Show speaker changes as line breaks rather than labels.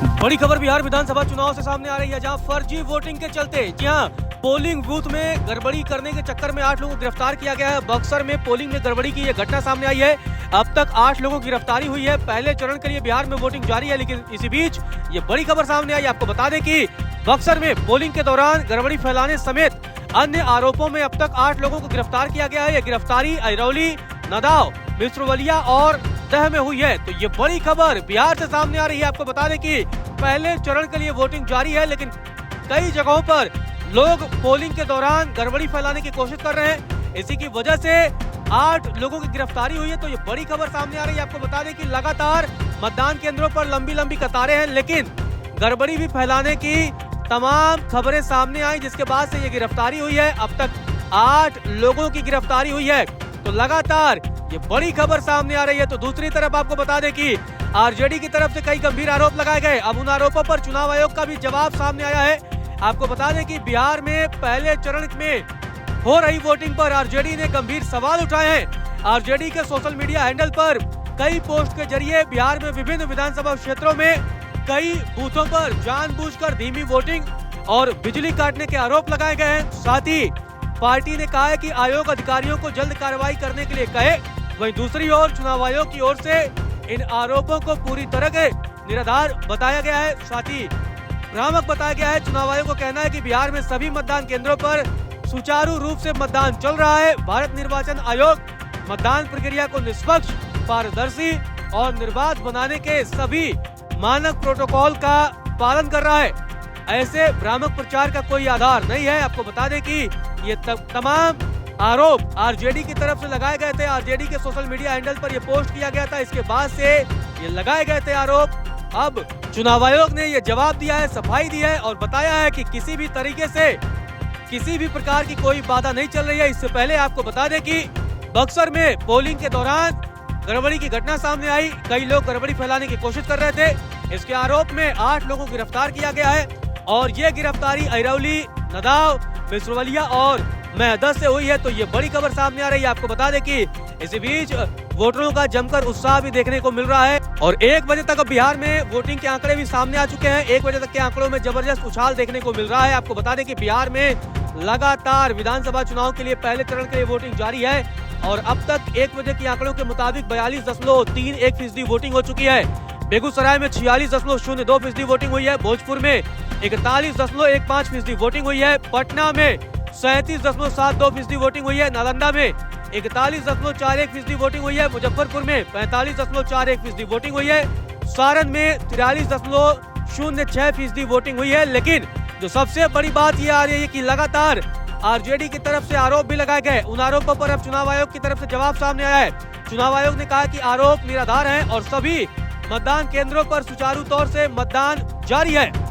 बड़ी खबर बिहार विधानसभा चुनाव से सामने आ रही है, जहां फर्जी वोटिंग के चलते पोलिंग बूथ में गड़बड़ी करने के चक्कर में 8 लोगों को गिरफ्तार किया गया है। बक्सर में पोलिंग में गड़बड़ी की यह घटना सामने आई है। अब तक 8 लोगों की गिरफ्तारी हुई है। पहले चरण के लिए बिहार में वोटिंग जारी है, लेकिन इसी बीच ये बड़ी खबर सामने आई। आपको बता दें कि बक्सर में पोलिंग के दौरान गड़बड़ी फैलाने समेत अन्य आरोपों में अब तक 8 लोगों को गिरफ्तार किया गया है। यह गिरफ्तारी अरौली, नदाव, मिश्रवलिया और दह में हुई है। तो ये बड़ी खबर बिहार से सामने आ रही है। आपको बता दें कि पहले चरण के लिए वोटिंग जारी है, लेकिन कई जगहों पर लोग पोलिंग के दौरान गड़बड़ी फैलाने की कोशिश कर रहे हैं। इसी की वजह से 8 लोगों की गिरफ्तारी हुई है। तो ये बड़ी खबर सामने आ रही है। आपको बता दें कि लगातार मतदान केंद्रों पर लंबी लंबी कतारें हैं, लेकिन गड़बड़ी भी फैलाने की तमाम खबरें सामने आई, जिसके बाद से ये गिरफ्तारी हुई है। अब तक 8 लोगों की गिरफ्तारी हुई है। तो लगातार ये बड़ी खबर सामने आ रही है। तो दूसरी तरफ आपको बता दें कि आरजेडी की तरफ से कई गंभीर आरोप लगाए गए। अब उन आरोपों पर चुनाव आयोग का भी जवाब सामने आया है। आपको बता दें कि बिहार में पहले चरण में हो रही वोटिंग पर आरजेडी ने गंभीर सवाल उठाए हैं। आरजेडी के सोशल मीडिया हैंडल पर कई पोस्ट के जरिए बिहार में विभिन्न विधानसभा क्षेत्रों में कई बूथों पर जानबूझकर धीमी वोटिंग और बिजली काटने के आरोप लगाए गए हैं। साथ ही पार्टी ने कहा है कि आयोग अधिकारियों को जल्द कार्रवाई करने के लिए कहे। वहीं दूसरी ओर चुनाव आयोग की ओर से इन आरोपों को पूरी तरह से निराधार बताया गया है, साथ ही भ्रामक बताया गया है। चुनाव आयोग को कहना है कि बिहार में सभी मतदान केंद्रों पर सुचारू रूप से मतदान चल रहा है। भारत निर्वाचन आयोग मतदान प्रक्रिया को निष्पक्ष, पारदर्शी और निर्बाध बनाने के सभी मानक प्रोटोकॉल का पालन कर रहा है। ऐसे भ्रामक प्रचार का कोई आधार नहीं है। आपको बता दें कि ये तमाम आरोप आरजेडी की तरफ से लगाए गए थे। आरजेडी के सोशल मीडिया हैंडल पर ये पोस्ट किया गया था। इसके बाद से ये लगाए गए थे आरोप। अब चुनाव आयोग ने ये जवाब दिया है, सफाई दी है और बताया है कि किसी भी तरीके से किसी भी प्रकार की कोई बाधा नहीं चल रही है। इससे पहले आपको बता दें कि बक्सर में पोलिंग के दौरान गड़बड़ी की घटना सामने आई। कई लोग गड़बड़ी फैलाने की कोशिश कर रहे थे। इसके आरोप में 8 लोगों को गिरफ्तार किया गया है और ये गिरफ्तारी अरौली, नदाव, मिश्रवलिया और मेहदह से हुई है। तो ये बड़ी खबर सामने आ रही है। आपको बता दें कि इसी बीच वोटरों का जमकर उत्साह भी देखने को मिल रहा है और 1 बजे तक अब बिहार में वोटिंग के आंकड़े भी सामने आ चुके हैं। 1 बजे तक के आंकड़ों में जबरदस्त उछाल देखने को मिल रहा है। आपको बता दें कि बिहार में लगातार विधानसभा चुनाव के लिए पहले चरण के लिए वोटिंग जारी है और अब तक 1 बजे के आंकड़ों के मुताबिक 42.31% वोटिंग हो चुकी है। बेगूसराय में 46.02% वोटिंग हुई है। भोजपुर में 41.15% वोटिंग हुई है। पटना में 37.72% वोटिंग हुई है। नालंदा में 41.41% वोटिंग हुई है। मुजफ्फरपुर में 45.41% वोटिंग हुई है। सारण में 43.06% वोटिंग हुई है। लेकिन जो सबसे बड़ी बात ये आ रही है कि लगातार आरजेडी की तरफ से आरोप भी लगाए गए। उन आरोपों पर अब चुनाव आयोग की तरफ से जवाब सामने आया है। चुनाव आयोग ने कहा कि आरोप निराधार हैं और सभी मतदान केंद्रों पर सुचारू तौर से मतदान जारी है।